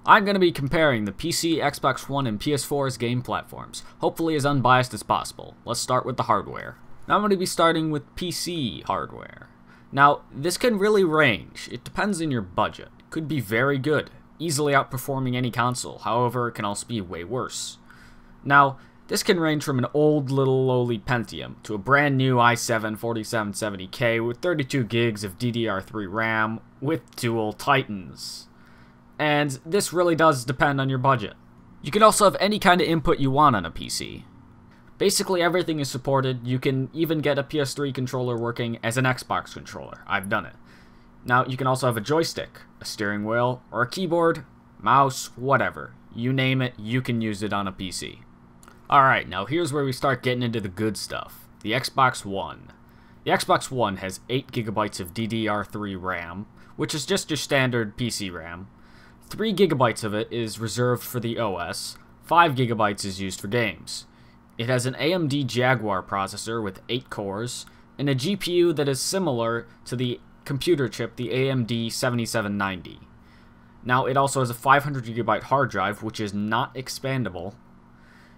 I'm going to be comparing the PC, Xbox One, and PS4's game platforms, hopefully as unbiased as possible. Let's start with the hardware. Now I'm going to be starting with PC hardware. Now, this can really range. It depends on your budget. It could be very good, easily outperforming any console. However, it can also be way worse. Now, this can range from an old little lowly Pentium to a brand new i7 4770K with 32 gigs of DDR3 RAM with dual Titans. And this really does depend on your budget. You can also have any kind of input you want on a PC. Basically everything is supported. You can even get a PS3 controller working as an Xbox controller. I've done it. Now you can also have a joystick, a steering wheel, or a keyboard, mouse, whatever. You name it, you can use it on a PC. Alright, now here's where we start getting into the good stuff. The Xbox One. The Xbox One has 8GB of DDR3 RAM, which is just your standard PC RAM. 3GB of it is reserved for the OS, 5GB is used for games. It has an AMD Jaguar processor with 8 cores, and a GPU that is similar to the computer chip, the AMD 7790. Now, it also has a 500GB hard drive, which is not expandable.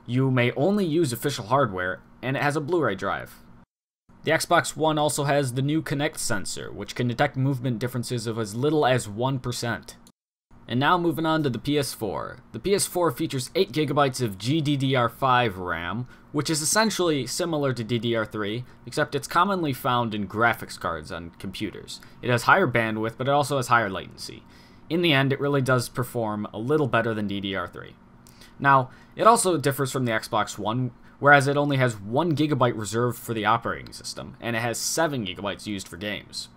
You may only use official hardware, and it has a Blu-ray drive. The Xbox One also has the new Kinect sensor, which can detect movement differences of as little as 1%. And now moving on to the PS4. The PS4 features 8GB of GDDR5 RAM, which is essentially similar to DDR3, except it's commonly found in graphics cards on computers. It has higher bandwidth, but it also has higher latency. In the end, it really does perform a little better than DDR3. Now, it also differs from the Xbox One, whereas it only has 1GB reserved for the operating system, and it has 7GB used for games.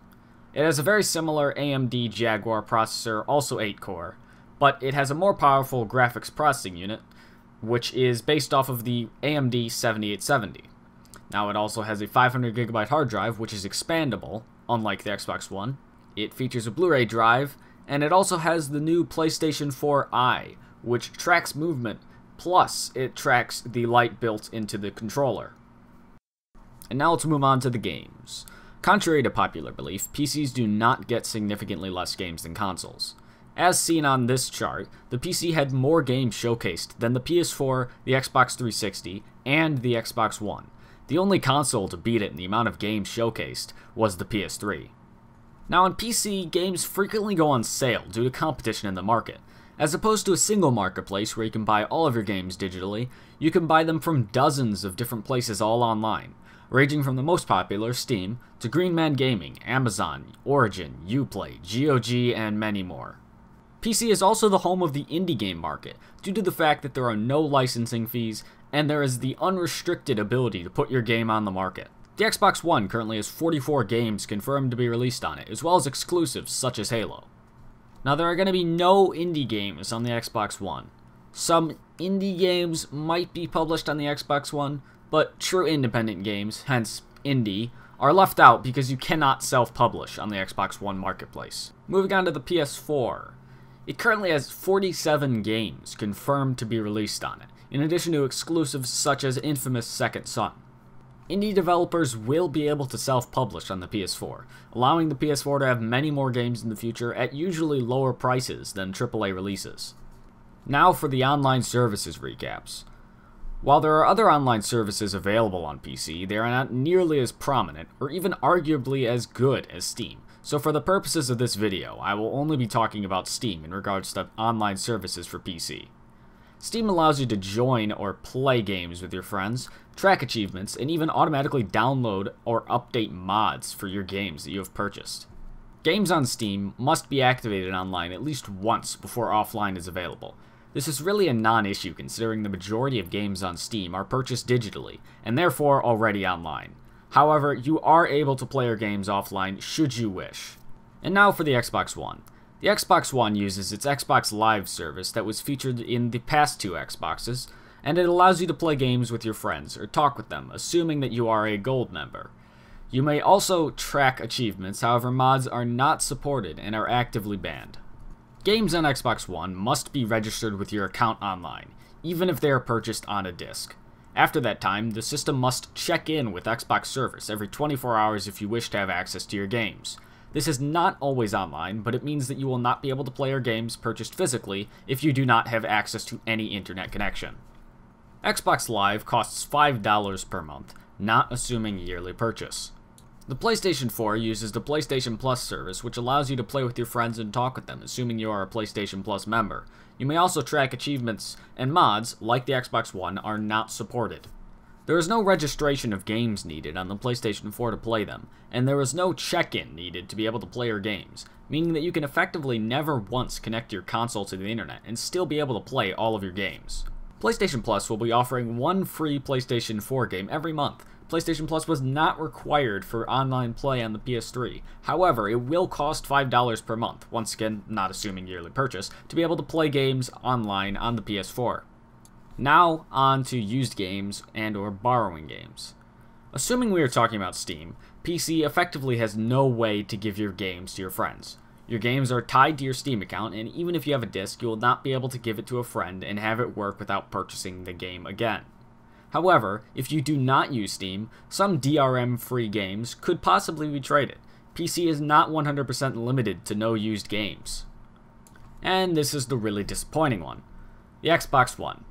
It has a very similar AMD Jaguar processor, also 8-core, but it has a more powerful graphics processing unit, which is based off of the AMD 7870. Now, it also has a 500GB hard drive, which is expandable, unlike the Xbox One. It features a Blu-ray drive, and it also has the new PlayStation 4i, which tracks movement, plus it tracks the light built into the controller. And now let's move on to the games. Contrary to popular belief, PCs do not get significantly less games than consoles. As seen on this chart, the PC had more games showcased than the PS4, the Xbox 360, and the Xbox One. The only console to beat it in the amount of games showcased was the PS3. Now on PC, games frequently go on sale due to competition in the market. As opposed to a single marketplace where you can buy all of your games digitally, you can buy them from dozens of different places all online, ranging from the most popular, Steam, to Green Man Gaming, Amazon, Origin, Uplay, GOG, and many more. PC is also the home of the indie game market, due to the fact that there are no licensing fees, and there is the unrestricted ability to put your game on the market. The Xbox One currently has 44 games confirmed to be released on it, as well as exclusives such as Halo. Now, there are going to be no indie games on the Xbox One. Some indie games might be published on the Xbox One, but true independent games, hence indie, are left out because you cannot self-publish on the Xbox One marketplace. Moving on to the PS4. It currently has 47 games confirmed to be released on it, in addition to exclusives such as infamous Second Son. Indie developers will be able to self-publish on the PS4, allowing the PS4 to have many more games in the future at usually lower prices than AAA releases. Now for the online services recaps. While there are other online services available on PC, they are not nearly as prominent, or even arguably as good as Steam. So for the purposes of this video, I will only be talking about Steam in regards to online services for PC. Steam allows you to join or play games with your friends, track achievements, and even automatically download or update mods for your games that you have purchased. Games on Steam must be activated online at least once before offline is available. This is really a non-issue considering the majority of games on Steam are purchased digitally, and therefore already online. However, you are able to play your games offline should you wish. And now for the Xbox One. The Xbox One uses its Xbox Live service that was featured in the past two Xboxes, and it allows you to play games with your friends or talk with them, assuming that you are a Gold member. You may also track achievements, however mods are not supported and are actively banned. Games on Xbox One must be registered with your account online, even if they are purchased on a disc. After that time, the system must check in with Xbox service every 24 hours if you wish to have access to your games. This is not always online, but it means that you will not be able to play your games purchased physically if you do not have access to any internet connection. Xbox Live costs $5 per month, not assuming yearly purchase. The PlayStation 4 uses the PlayStation Plus service, which allows you to play with your friends and talk with them, assuming you are a PlayStation Plus member. You may also track achievements, and mods, like the Xbox One, are not supported. There is no registration of games needed on the PlayStation 4 to play them, and there is no check-in needed to be able to play your games, meaning that you can effectively never once connect your console to the internet and still be able to play all of your games. PlayStation Plus will be offering one free PlayStation 4 game every month. PlayStation Plus was not required for online play on the PS3. However, it will cost $5 per month, once again, not assuming yearly purchase, to be able to play games online on the PS4. Now, on to used games and or borrowing games. Assuming we are talking about Steam, PC effectively has no way to give your games to your friends. Your games are tied to your Steam account, and even if you have a disc, you will not be able to give it to a friend and have it work without purchasing the game again. However, if you do not use Steam, some DRM-free games could possibly be traded. PC is not 100% limited to no used games. And this is the really disappointing one. The Xbox One.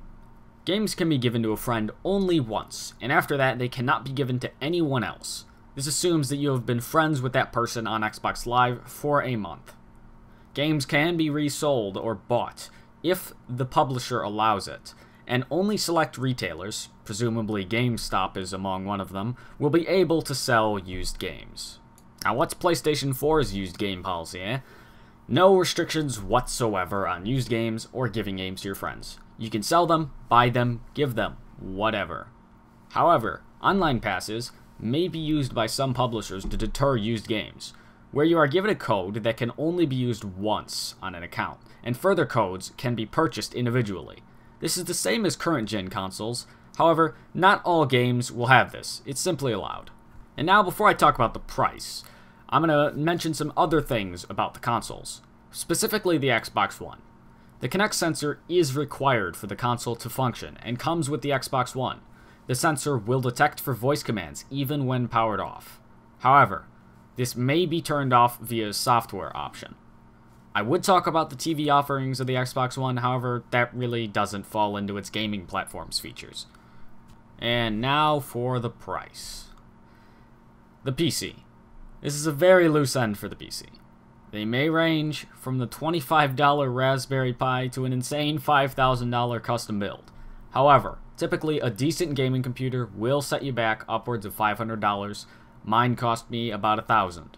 Games can be given to a friend only once, and after that they cannot be given to anyone else. This assumes that you have been friends with that person on Xbox Live for a month. Games can be resold or bought, if the publisher allows it, and only select retailers, presumably GameStop is among one of them, will be able to sell used games. Now what's PlayStation 4's used game policy, eh? No restrictions whatsoever on used games or giving games to your friends. You can sell them, buy them, give them, whatever. However, online passes may be used by some publishers to deter used games, where you are given a code that can only be used once on an account, and further codes can be purchased individually. This is the same as current-gen consoles, however, not all games will have this. It's simply allowed. And now, before I talk about the price, I'm going to mention some other things about the consoles, specifically the Xbox One. The Kinect sensor is required for the console to function, and comes with the Xbox One. The sensor will detect for voice commands, even when powered off. However, this may be turned off via a software option. I would talk about the TV offerings of the Xbox One, however, that really doesn't fall into its gaming platform's features. And now for the price. The PC. This is a very loose end for the PC. They may range from the $25 Raspberry Pi to an insane $5,000 custom build. However, typically a decent gaming computer will set you back upwards of $500. Mine cost me about $1,000.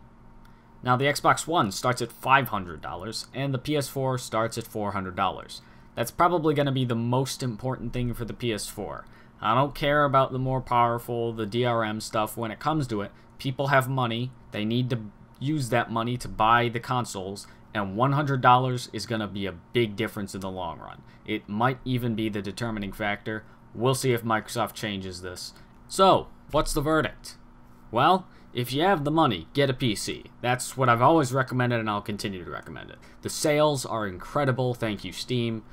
Now the Xbox One starts at $500 and the PS4 starts at $400. That's probably going to be the most important thing for the PS4. I don't care about the more powerful, the DRM stuff. When it comes to it, people have money. They need to use that money to buy the consoles, and $100 is going to be a big difference in the long run. It might even be the determining factor. We'll see if Microsoft changes this. So, what's the verdict? Well, if you have the money, get a PC. That's what I've always recommended, and I'll continue to recommend it. The sales are incredible, thank you Steam.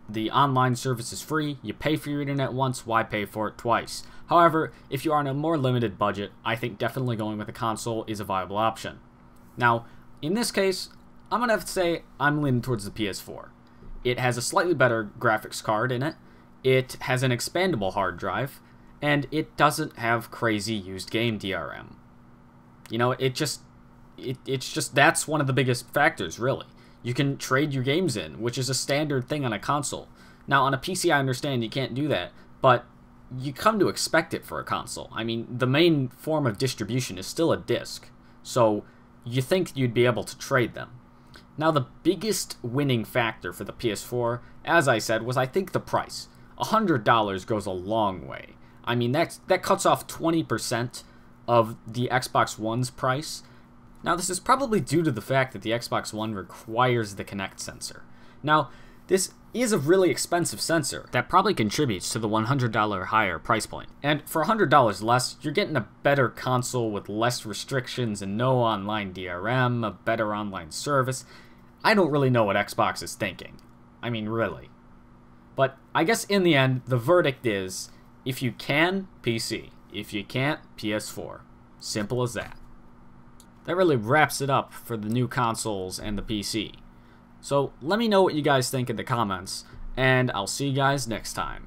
The online service is free. You pay for your internet once, why pay for it twice? However, if you are on a more limited budget, I think definitely going with a console is a viable option. Now, in this case, I'm going to have to say I'm leaning towards the PS4. It has a slightly better graphics card in it, it has an expandable hard drive, and it doesn't have crazy used game DRM. You know, it's just that's one of the biggest factors, really. You can trade your games in, which is a standard thing on a console. Now, on a PC, I understand you can't do that, but you come to expect it for a console. I mean, the main form of distribution is still a disc, so you think you'd be able to trade them. Now, the biggest winning factor for the PS4, as I said, was I think the price. $100 goes a long way. I mean, that cuts off 20% of the Xbox One's price. Now, this is probably due to the fact that the Xbox One requires the Kinect sensor. Now, this is a really expensive sensor that probably contributes to the $100 higher price point. And for $100 less, you're getting a better console with less restrictions and no online DRM, a better online service. I don't really know what Xbox is thinking. I mean, really. But I guess in the end, the verdict is, if you can, PC. If you can't, PS4. Simple as that. that really wraps it up for the new consoles and the PC. So let me know what you guys think in the comments, and I'll see you guys next time.